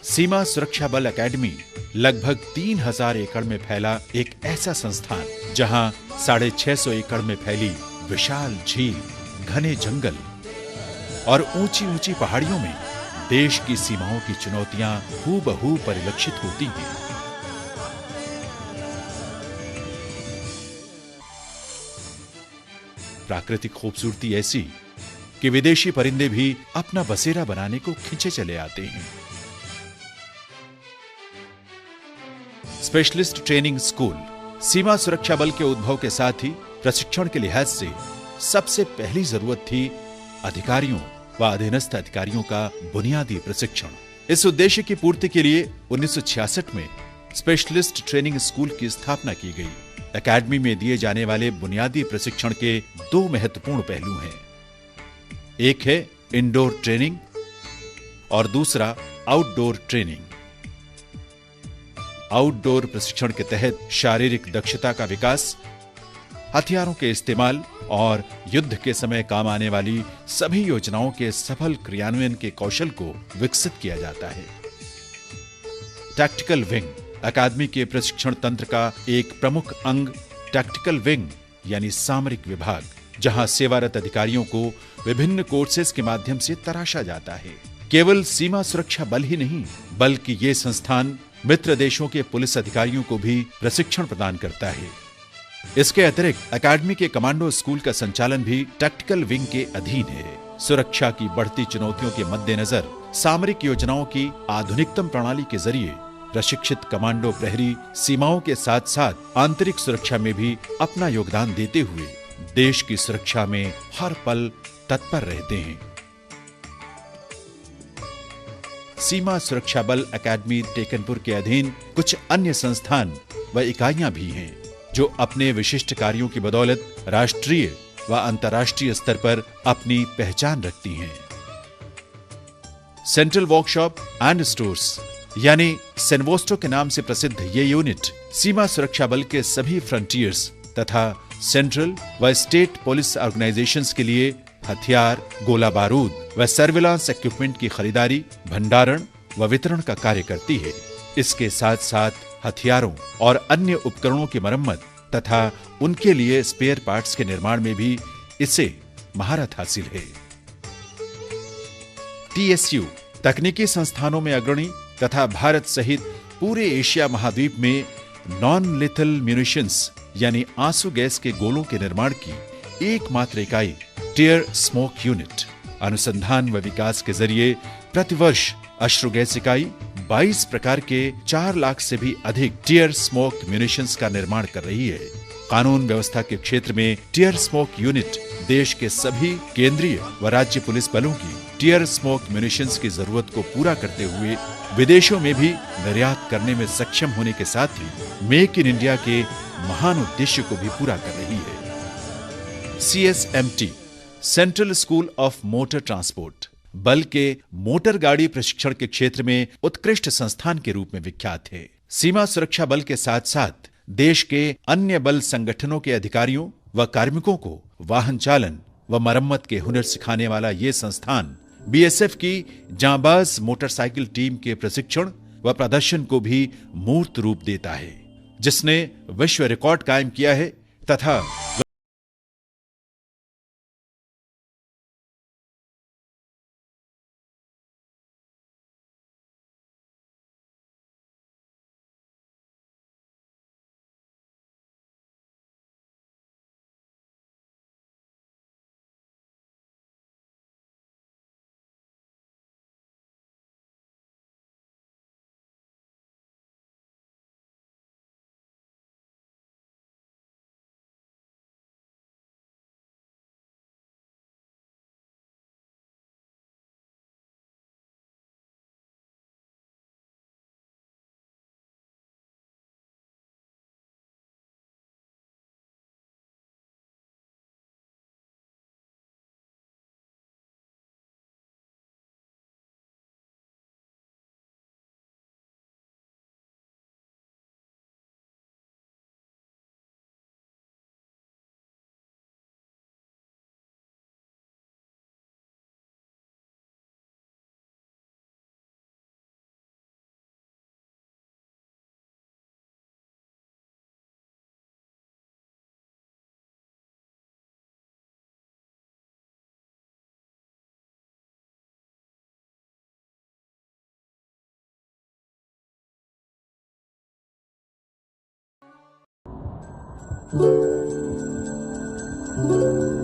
सीमा सुरक्षा बल एकेडमी लगभग 3000 एकड़ में फैला एक ऐसा संस्थान जहां 650 एकड़ में फैली विशाल झील, घने जंगल और ऊंची ऊंची पहाड़ियों में देश की सीमाओं की चुनौतियां हूबहू परिलक्षित होती हैं। प्राकृतिक खूबसूरती ऐसी कि विदेशी परिंदे भी अपना बसेरा बनाने को खिंचे चले आते हैं। स्पेशलिस्ट ट्रेनिंग स्कूल सीमा सुरक्षा बल के उद्भव के साथ ही प्रशिक्षण के लिहाज से सबसे पहली जरूरत थी अधिकारियों व अधीनस्थ अधिकारियों का बुनियादी प्रशिक्षण। इस उद्देश्य की पूर्ति के लिए 1966 में स्पेशलिस्ट ट्रेनिंग स्कूल की स्थापना की गई। एकेडमी में दिए जाने वाले बुनियादी प्रशिक्षण के दो महत्वपूर्ण पहलू हैं। एक है इंडोर ट्रेनिंग और दूसरा आउटडोर ट्रेनिंग। आउटडोर प्रशिक्षण के तहत शारीरिक दक्षता का विकास, हथियारों के इस्तेमाल और युद्ध के समय काम आने वाली सभी योजनाओं के सफल क्रियान्वयन के कौशल को विकसित किया जाता है। टैक्टिकल विंग अकादमी के प्रशिक्षण तंत्र का एक प्रमुख अंग टैक्टिकल विंग यानी सामरिक विभाग, जहां सेवारत अधिकारियों को विभिन्न कोर्सेज के माध्यम से तराशा जाता है। केवल सीमा सुरक्षा बल ही नहीं, बल्कि ये संस्थान मित्र देशों के पुलिस अधिकारियों को भी प्रशिक्षण प्रदान करता है। इसके अतिरिक्त अकादमी के कमांडो स्कूल का संचालन भी टैक्टिकल विंग के अधीन है। सुरक्षा की बढ़ती चुनौतियों के मद्देनजर सामरिक योजनाओं की आधुनिकतम प्रणाली के जरिए प्रशिक्षित कमांडो प्रहरी सीमाओं के साथ साथ आंतरिक सुरक्षा में भी अपना योगदान देते हुए देश की सुरक्षा में हर पल तत्पर रहते हैं। सीमा सुरक्षा बल एकेडमी टेकनपुर के अधीन कुछ अन्य संस्थान व इकाइयां भी हैं, जो अपने विशिष्ट कार्यों की बदौलत राष्ट्रीय व अंतर्राष्ट्रीय स्तर पर अपनी पहचान रखती हैं। सेंट्रल वर्कशॉप एंड स्टोर्स यानी सेनवोस्टो के नाम से प्रसिद्ध ये यूनिट सीमा सुरक्षा बल के सभी फ्रंटियर्स तथा सेंट्रल व स्टेट पुलिस ऑर्गेनाइजेशंस के लिए हथियार, गोला बारूद व सर्विलांस इक्विपमेंट की खरीदारी, भंडारण व वितरण का कार्य करती है। इसके साथ साथ हथियारों और अन्य उपकरणों की मरम्मत तथा उनके लिए स्पेयर पार्ट्स के निर्माण में भी इसे महारत हासिल है। TSU तकनीकी संस्थानों में अग्रणी तथा भारत सहित पूरे एशिया महाद्वीप में नॉन लिथल म्यूनिशंस यानी आंसू गैस के गोलों के निर्माण की एकमात्र इकाई टियर स्मोक यूनिट अनुसंधान व विकास के जरिए प्रतिवर्ष अश्रु गैस इकाई 22 प्रकार के 4 लाख से भी अधिक टियर स्मोक म्यूनिशंस का निर्माण कर रही है। कानून व्यवस्था के क्षेत्र में टियर स्मोक यूनिट देश के सभी केंद्रीय व राज्य पुलिस बलों की टियर स्मोक म्यूनिशंस की जरूरत को पूरा करते हुए विदेशों में भी निर्यात करने में सक्षम होने के साथ ही मेक इन इंडिया के महान उद्देश्य को भी पूरा कर रही है। CSMT central school of motor transport बल के मोटर गाड़ी प्रशिक्षण के क्षेत्र में उत्कृष्ट संस्थान के रूप में विख्यात है। सीमा सुरक्षा बल के साथ साथ देश के अन्य बल संगठनों के अधिकारियों व कार्मिकों को वाहन चालन व मरम्मत के हुनर सिखाने वाला ये संस्थान बीएसएफ की जांबाज मोटरसाइकिल टीम के प्रशिक्षण व प्रदर्शन को भी मूर्त रूप देता है, जिसने विश्व रिकॉर्ड कायम किया है तथा Thank you.